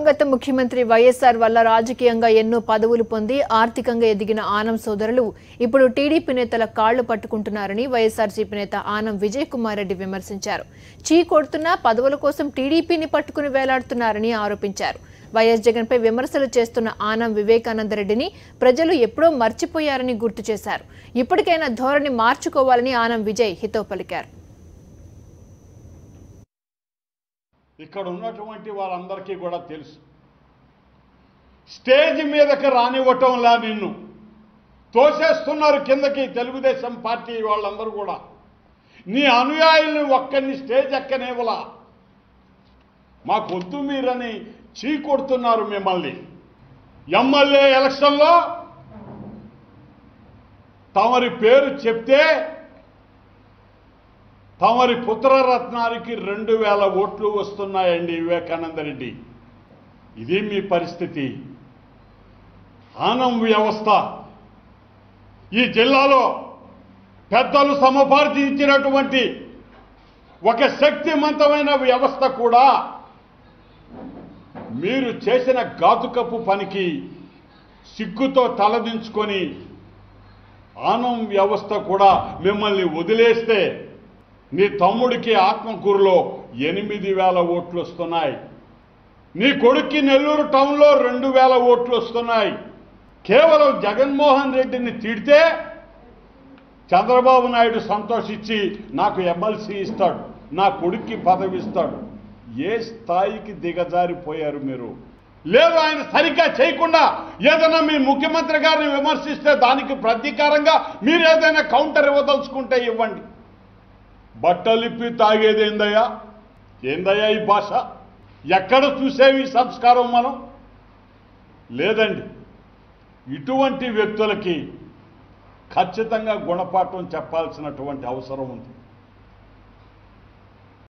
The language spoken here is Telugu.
దివంగత ముఖ్యమంత్రి వైఎస్ఆర్ వల్ల రాజకీయంగా ఎన్నో పదవులు పొంది ఆర్థికంగా ఎదిగిన ఆనం సోదరులు ఇప్పుడు టీడీపీ నేతల కాళ్లు పట్టుకుంటున్నారని వైఎస్ఆర్సీపీ నేత ఆనం విజయ్ కుమార్ రెడ్డి విమర్శించారు. చీ కొడుతున్నా పదవుల కోసం టీడీపీని పట్టుకుని వేలాడుతున్నారని ఆరోపించారు. వైఎస్ జగన్పై విమర్శలు చేస్తున్న ఆనం వివేకానందరెడ్డిని ప్రజలు ఎప్పుడో మర్చిపోయారని గుర్తు చేశారు. ఇప్పటికైనా ధోరణి మార్చుకోవాలని ఆనం విజయ్ హితవు పలికారు. ఇక్కడ ఉన్నటువంటి వాళ్ళందరికీ కూడా తెలుసు, స్టేజ్ మీదకి రానివ్వటంలా నిన్ను తోసేస్తున్నారు కిందకి. తెలుగుదేశం పార్టీ వాళ్ళందరూ కూడా నీ అనుయాయుల్ని ఒక్కరిని స్టేజ్ ఎక్కనేవలా, మాకొద్దు మీరని చీకొడుతున్నారు మిమ్మల్ని. ఎమ్మెల్యే ఎలక్షన్లో తమరి పేరు చెప్తే తమరి పుత్రరత్నానికి 2000 ఓట్లు వస్తున్నాయండి వివేకానందరెడ్డి. ఇది మీ పరిస్థితి. ఆనం వ్యవస్థ ఈ జిల్లాలో పెద్దలు సముపార్జించినటువంటి ఒక శక్తివంతమైన వ్యవస్థ కూడా మీరు చేసిన ఘాతుకపు పనికి సిగ్గుతో తలదించుకొని ఆనం వ్యవస్థ కూడా మిమ్మల్ని వదిలేస్తే నీ తమ్ముడికి ఆత్మకూరులో 8000 ఓట్లు వస్తున్నాయి. నీ కొడుక్కి నెల్లూరు టౌన్లో 2000 ఓట్లు వస్తున్నాయి. కేవలం జగన్మోహన్ రెడ్డిని తిడితే చంద్రబాబు నాయుడు సంతోషించి నాకు ఎమ్మెల్సీ ఇస్తాడు, నా కొడుక్కి పదవి ఇస్తాడు. ఏ స్థాయికి దిగజారిపోయారు మీరు? లేదు, ఆయన సరిగ్గా చేయకుండా ఏదైనా మీ ముఖ్యమంత్రి గారిని విమర్శిస్తే దానికి ప్రతీకారంగా మీరు ఏదైనా కౌంటర్ ఇవ్వదలుచుకుంటే ఇవ్వండి. బట్టలిప్పి తాగేదేందయ్యా? ఏందయ్యా ఈ భాష? ఎక్కడ చూసేవి సంస్కారం మనం? లేదండి. ఇటువంటి వ్యక్తులకి ఖచ్చితంగా గుణపాఠం చెప్పాల్సినటువంటి అవసరం ఉంది.